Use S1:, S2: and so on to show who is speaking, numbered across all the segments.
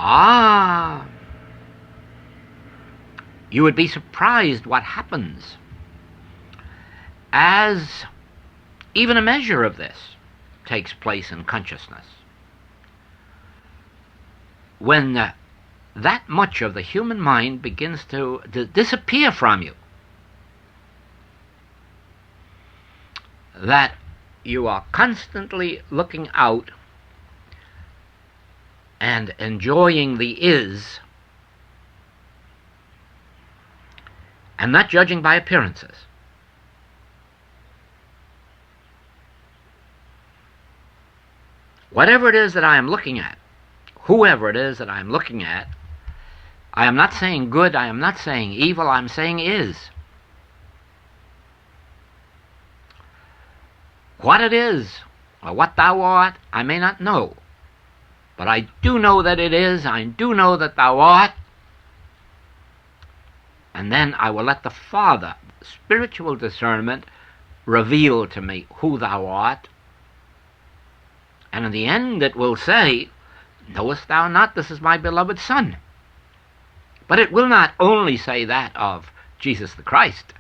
S1: Ah, you would be surprised what happens as even a measure of this takes place in consciousness. When that much of the human mind begins to disappear from you, that you are constantly looking out and enjoying the is, and not judging by appearances. Whatever it is that I am looking at, whoever it is that I am looking at, I am not saying good, I am not saying evil, I am saying is. What it is, or what thou art, I may not know, but I do know that it is, I do know that thou art, and then I will let the Father, spiritual discernment, reveal to me who thou art, and in the end it will say, knowest thou not this is my beloved Son? But it will not only say that of Jesus the Christ.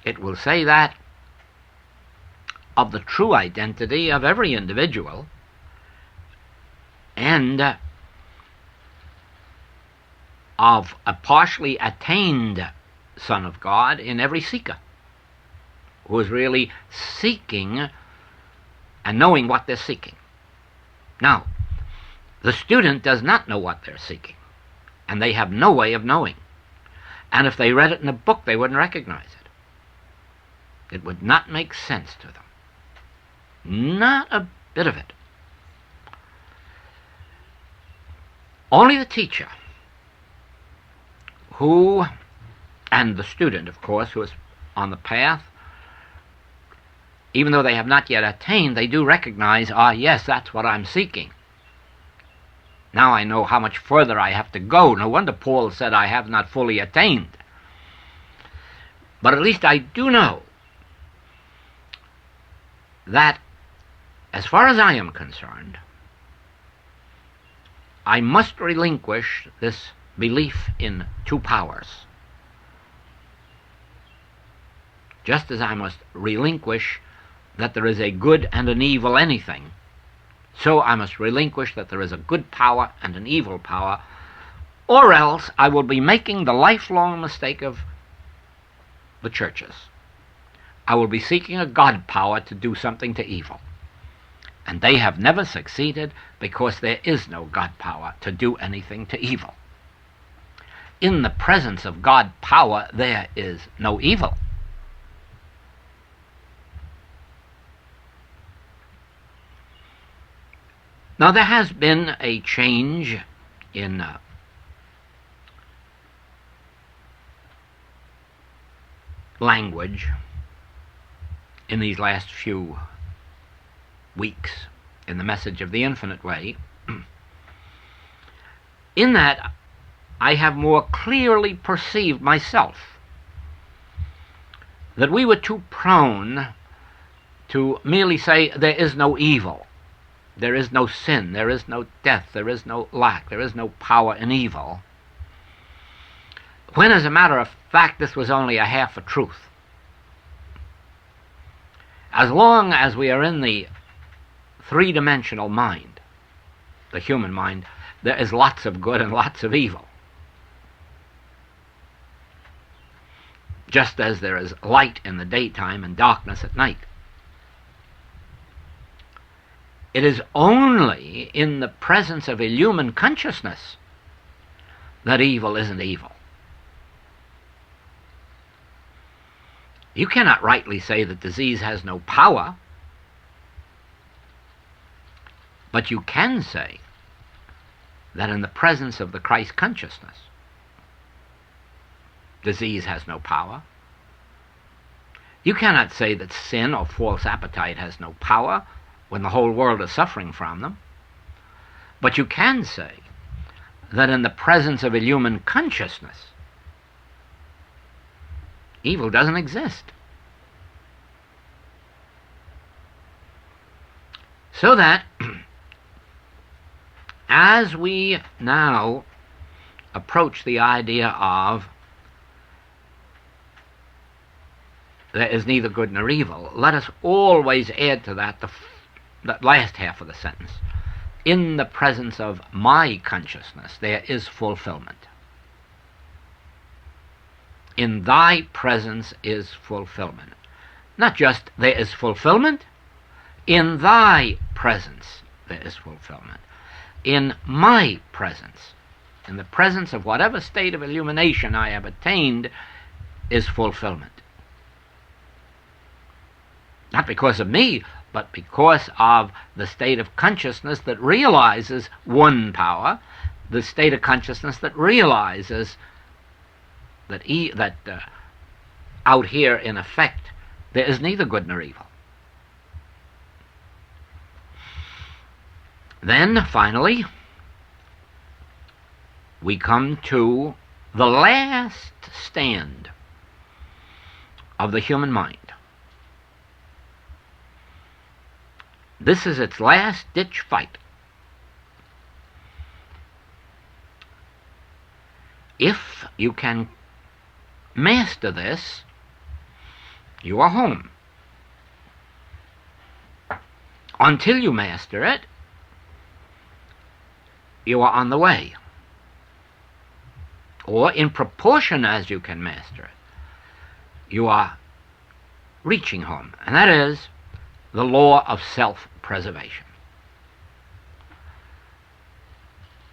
S1: It will say that of the true identity of every individual, and of a partially attained Son of God in every seeker, who is really seeking and knowing what they're seeking. Now, the student does not know what they're seeking, and they have no way of knowing. And if they read it in a book, they wouldn't recognize it. It would not make sense to them. Not a bit of it. Only the teacher, who, and the student, of course, who is on the path, even though they have not yet attained, they do recognize, yes, that's what I'm seeking. Now I know how much further I have to go. No wonder Paul said, I have not fully attained. But at least I do know that, as far as I am concerned, I must relinquish this belief in two powers, just as I must relinquish that there is a good and an evil anything. So I must relinquish that there is a good power and an evil power, or else I will be making the lifelong mistake of the churches. I will be seeking a God power to do something to evil. And they have never succeeded, because there is no God power to do anything to evil. In the presence of God power, there is no evil. Now, there has been a change in language in these last few weeks in the message of the infinite way, in that I have more clearly perceived myself that we were too prone to merely say there is no evil. There is no sin, there is no death, there is no lack, there is no power in evil, when, as a matter of fact, this was only a half a truth. As long as we are in the three-dimensional mind, the human mind, there is lots of good and lots of evil. Just as there is light in the daytime and darkness at night. It is only in the presence of illumined consciousness that evil isn't evil. You cannot rightly say that disease has no power, but you can say that in the presence of the Christ consciousness, disease has no power. You cannot say that sin or false appetite has no power when the whole world is suffering from them. But you can say that in the presence of illumined consciousness, evil doesn't exist. So that, as we now approach the idea of there is neither good nor evil, let us always add to that that last half of the sentence. In the presence of my consciousness, there is fulfillment. In thy presence is fulfillment. Not just there is fulfillment, in thy presence there is fulfillment. In my presence, in the presence of whatever state of illumination I have attained, is fulfillment. Not because of me, but because of the state of consciousness that realizes one power, the state of consciousness that realizes that out here, in effect, there is neither good nor evil. Then, finally, we come to the last stand of the human mind. This is its last-ditch fight. If you can master this, you are home. Until you master it, you are on the way. Or in proportion as you can master it, you are reaching home. And that is the law of self-preservation.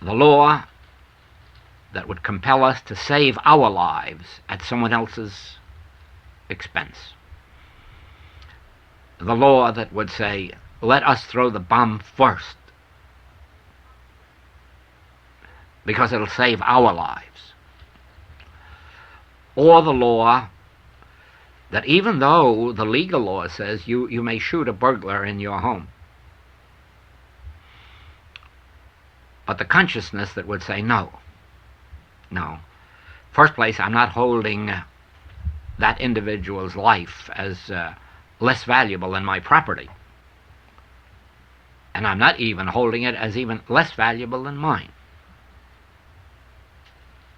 S1: The law that would compel us to save our lives at someone else's expense. The law that would say, let us throw the bomb first, because it'll save our lives. Or the law that even though the legal law says you may shoot a burglar in your home, but the consciousness that would say no. First place, I'm not holding that individual's life as less valuable than my property. And I'm not even holding it as even less valuable than mine.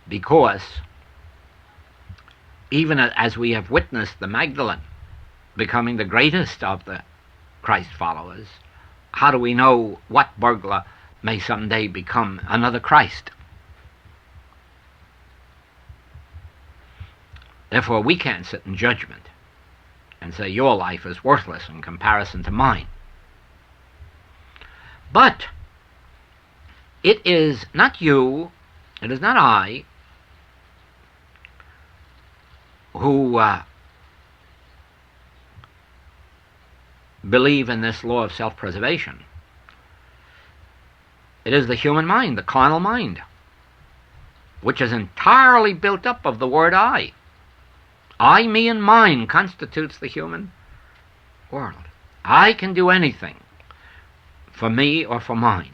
S1: Because even as we have witnessed the Magdalene becoming the greatest of the Christ followers, how do we know what burglar may someday become another Christ? Therefore, we can't sit in judgment and say your life is worthless in comparison to mine. But it is not you, it is not I, who believe in this law of self-preservation. It is the human mind, the carnal mind, which is entirely built up of the word I. I, me, and mine constitutes the human world. I can do anything for me or for mine.